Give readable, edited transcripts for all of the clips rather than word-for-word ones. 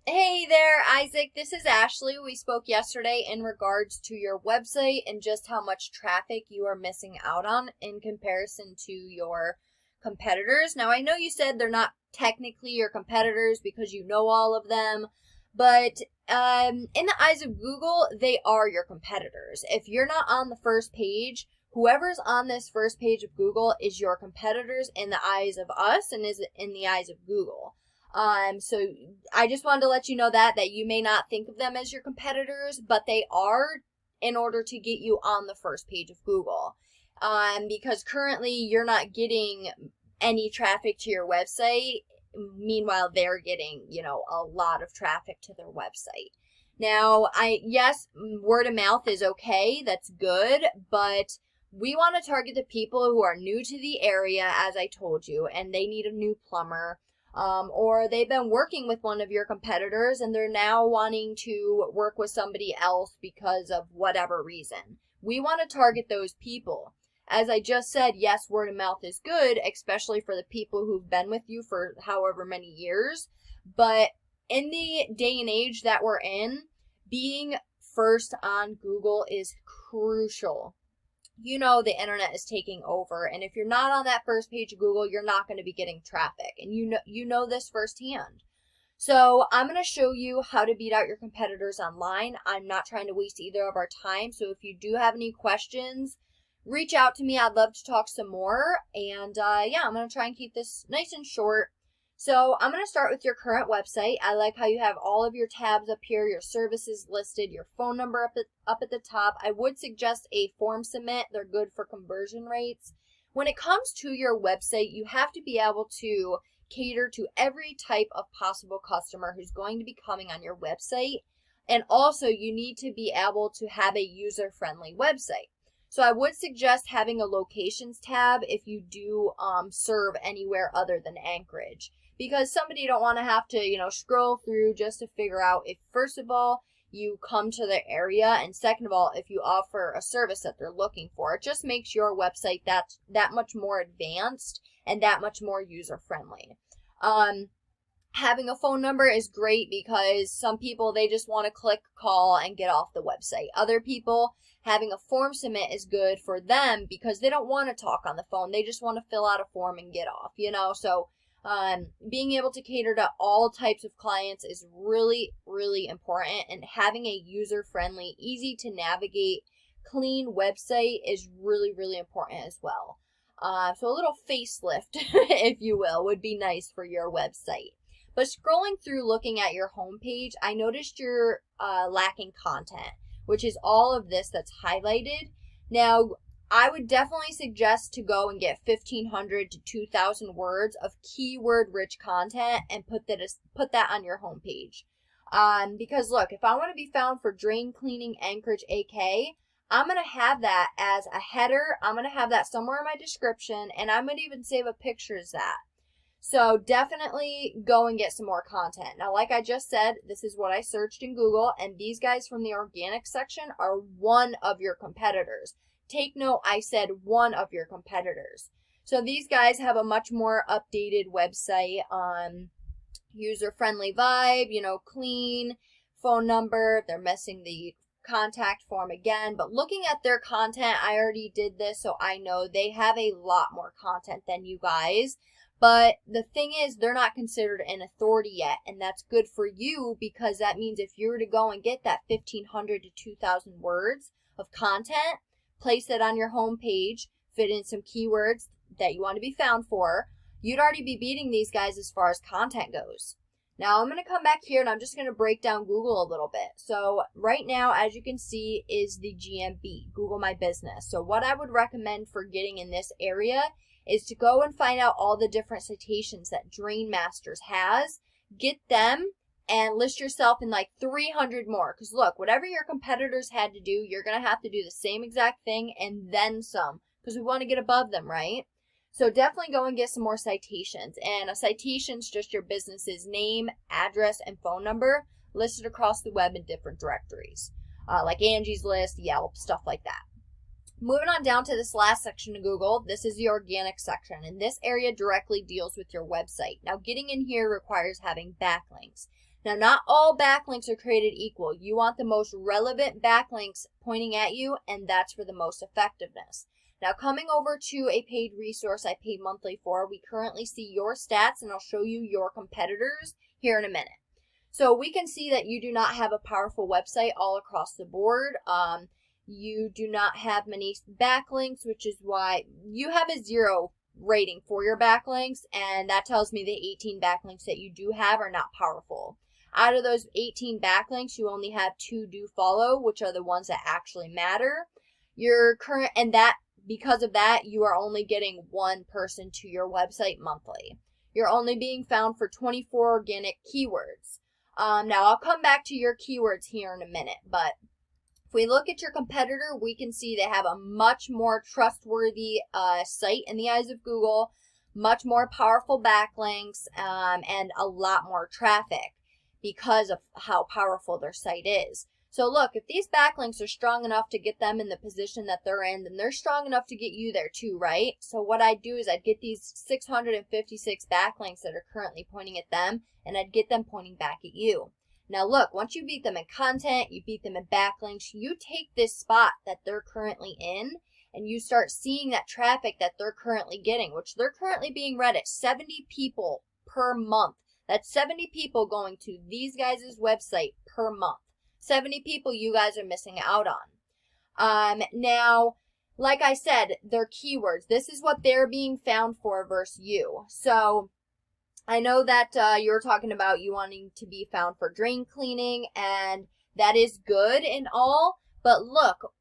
Hey there, Isaac. This is Ashley. We spoke yesterday in regards to your website and just how much traffic you are missing out on in comparison to your competitors. Now, I know you said they're not technically your competitors because you know all of them, but in the eyes of Google, they are your competitors. If you're not on the first page, whoever's on this first page of Google is your competitors in the eyes of us and is in the eyes of Google. So I just wanted to let you know that you may not think of them as your competitors, but they are in order to get you on the first page of Google. Because currently you're not getting any traffic to your website. Meanwhile, they're getting, a lot of traffic to their website. Now, yes, word of mouth is okay. That's good, but we want to target the people who are new to the area, as I told you, and they need a new plumber. Or they've been working with one of your competitors and they're now wanting to work with somebody else because of whatever reason. We want to target those people. As I just said, yes, word of mouth is good, especially for the people who've been with you for however many years. But in the day and age that we're in, being first on Google is crucial. You know the internet is taking over, and if you're not on that first page of Google, you're not going to be getting traffic, and you know this firsthand. So I'm going to show you how to beat out your competitors online. I'm not trying to waste either of our time, so if you do have any questions, reach out to me. I'd love to talk some more, and yeah, I'm going to try and keep this nice and short. So I'm going to start with your current website. I like how you have all of your tabs up here, your services listed, your phone number up at the top. I would suggest a form submit. They're good for conversion rates. When it comes to your website, you have to be able to cater to every type of possible customer who's going to be coming on your website. And also you need to be able to have a user-friendly website. So I would suggest having a locations tab if you do serve anywhere other than Anchorage. Because somebody don't want to have to, scroll through just to figure out if, first of all, you come to the area, and second of all, if you offer a service that they're looking for. It just makes your website that much more advanced and that much more user-friendly. Having a phone number is great because some people, they just want to click, call, and get off the website. Other people, having a form submit is good for them because they don't want to talk on the phone. They just want to fill out a form and get off, So being able to cater to all types of clients is really, really important. And having a user-friendly, easy to navigate, clean website is really, really important as well. So a little facelift, if you will, would be nice for your website. But scrolling through looking at your homepage, I noticed you're lacking content, which is all of this that's highlighted. Now, I would definitely suggest to go and get 1,500 to 2,000 words of keyword-rich content and put that on your homepage. Because look, if I want to be found for drain cleaning Anchorage AK, I'm going to have that as a header. I'm going to have that somewhere in my description, and I'm going to even save a picture as that. So definitely go and get some more content. Now, like I just said, this is what I searched in Google, and these guys from the organic section are one of your competitors. Take note, I said one of your competitors. So these guys have a much more updated website on user-friendly vibe, clean, phone number. They're missing the contact form again. But looking at their content, I already did this, so I know they have a lot more content than you guys. But the thing is, they're not considered an authority yet, and that's good for you because that means if you were to go and get that 1,500 to 2,000 words of content, place it on your home page, fit in some keywords that you want to be found for, you'd already be beating these guys as far as content goes. Now I'm going to come back here and I'm just going to break down Google a little bit. So right now, as you can see, is the GMB, Google My Business. So what I would recommend for getting in this area is to go and find out all the different citations that Drain Masters has, get them, and list yourself in like 300 more. Because look, whatever your competitors had to do, you're going to have to do the same exact thing and then some. Because we want to get above them, right? So definitely go and get some more citations. And a citation's just your business's name, address, and phone number listed across the web in different directories. Like Angie's List, Yelp, stuff like that. Moving on down to this last section of Google, this is the organic section, and this area directly deals with your website. Now, getting in here requires having backlinks. Now, not all backlinks are created equal. You want the most relevant backlinks pointing at you, and that's for the most effectiveness. Now, coming over to a paid resource I pay monthly for, we currently see your stats, and I'll show you your competitors here in a minute. So we can see that you do not have a powerful website all across the board. You do not have many backlinks, which is why you have a 0 rating for your backlinks, and that tells me the 18 backlinks that you do have are not powerful. Out of those 18 backlinks, you only have 2 do follow, which are the ones that actually matter. Because of that, you are only getting 1 person to your website monthly. You're only being found for 24 organic keywords. Now, I'll come back to your keywords here in a minute, but if we look at your competitor, we can see they have a much more trustworthy site in the eyes of Google, much more powerful backlinks, and a lot more traffic because of how powerful their site is. So look, if these backlinks are strong enough to get them in the position that they're in, then they're strong enough to get you there too, right? So what I'd do is I'd get these 656 backlinks that are currently pointing at them, and I'd get them pointing back at you. Now look, once you beat them in content, you beat them in backlinks, you take this spot that they're currently in, and you start seeing that traffic that they're currently getting, which they're currently being read at 70 people per month. That's 70 people going to these guys' website per month. 70 people you guys are missing out on. Now, like I said, their keywords. This is what they're being found for versus you. So I know that you were talking about you wanting to be found for drain cleaning, and that is good and all. But look,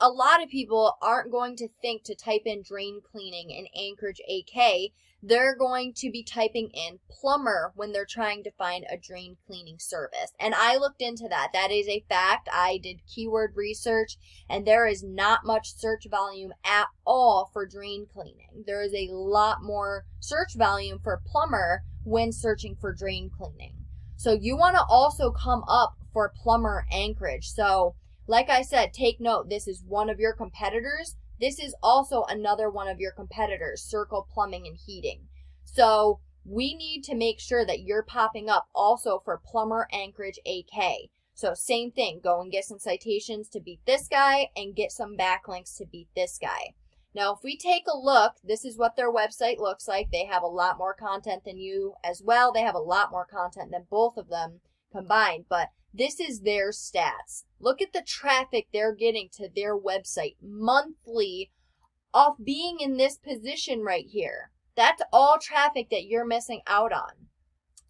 a lot of people aren't going to think to type in drain cleaning in Anchorage AK. They're going to be typing in plumber when they're trying to find a drain cleaning service. And I looked into that. That is a fact. I did keyword research, and there is not much search volume at all for drain cleaning. There is a lot more search volume for plumber when searching for drain cleaning. So you want to also come up for plumber Anchorage. So like I said, take note, this is one of your competitors. This is also another one of your competitors, Circle Plumbing and Heating. So we need to make sure that you're popping up also for Plumber Anchorage AK. So same thing, go and get some citations to beat this guy and get some backlinks to beat this guy. Now, if we take a look, this is what their website looks like. They have a lot more content than you as well. They have a lot more content than both of them combined, but this is their stats. Look at the traffic they're getting to their website monthly off being in this position right here. That's all traffic that you're missing out on.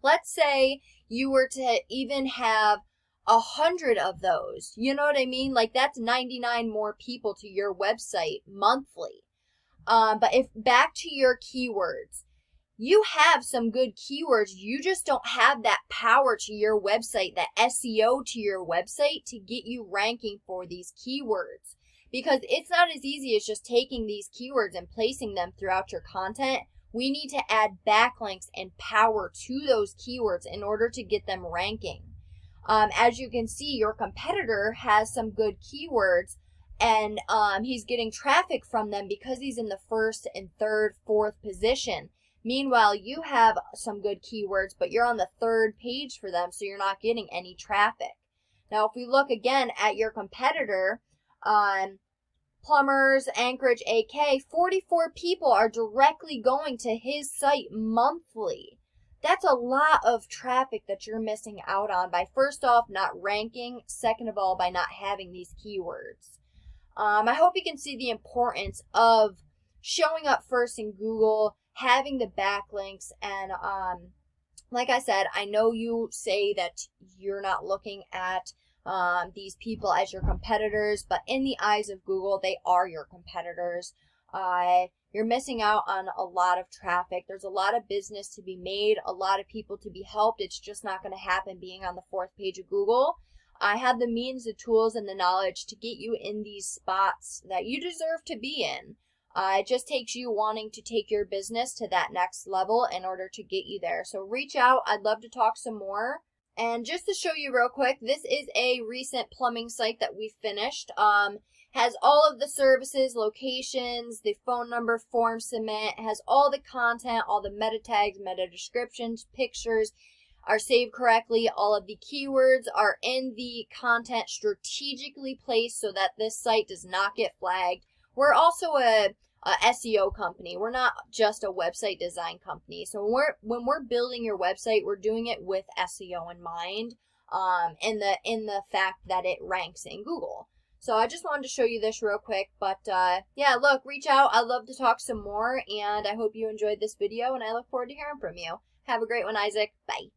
Let's say you were to even have 100 of those. You know what I mean? Like, that's 99 more people to your website monthly. But if back to your keywords, you have some good keywords. You just don't have that power to your website, that SEO to your website to get you ranking for these keywords. Because it's not as easy as just taking these keywords and placing them throughout your content. We need to add backlinks and power to those keywords in order to get them ranking. As you can see, your competitor has some good keywords, and he's getting traffic from them because he's in the first and third, fourth position. Meanwhile, you have some good keywords, but you're on the third page for them, so you're not getting any traffic. Now, if we look again at your competitor, Plumbers, Anchorage AK, 44 people are directly going to his site monthly. That's a lot of traffic that you're missing out on by, first off, not ranking, second of all, by not having these keywords. I hope you can see the importance of showing up first in Google, having the backlinks, and like I said, I know you say that you're not looking at these people as your competitors, but in the eyes of Google, they are your competitors. You're missing out on a lot of traffic. There's a lot of business to be made, a lot of people to be helped. It's just not going to happen being on the fourth page of Google. I have the means, the tools, and the knowledge to get you in these spots that you deserve to be in. It just takes you wanting to take your business to that next level in order to get you there. So reach out. I'd love to talk some more. And just to show you real quick, this is a recent plumbing site that we finished. Has all of the services, locations, the phone number, form submit, has all the content, all the meta tags, meta descriptions, pictures. are saved correctly. All of the keywords are in the content strategically placed so that this site does not get flagged. We're also a SEO company. We're not just a website design company. So when we're building your website, we're doing it with SEO in mind, in the fact that it ranks in Google. So I just wanted to show you this real quick, but yeah, look, reach out. I'd love to talk some more, and I hope you enjoyed this video, and I look forward to hearing from you. Have a great one, Isaac. Bye.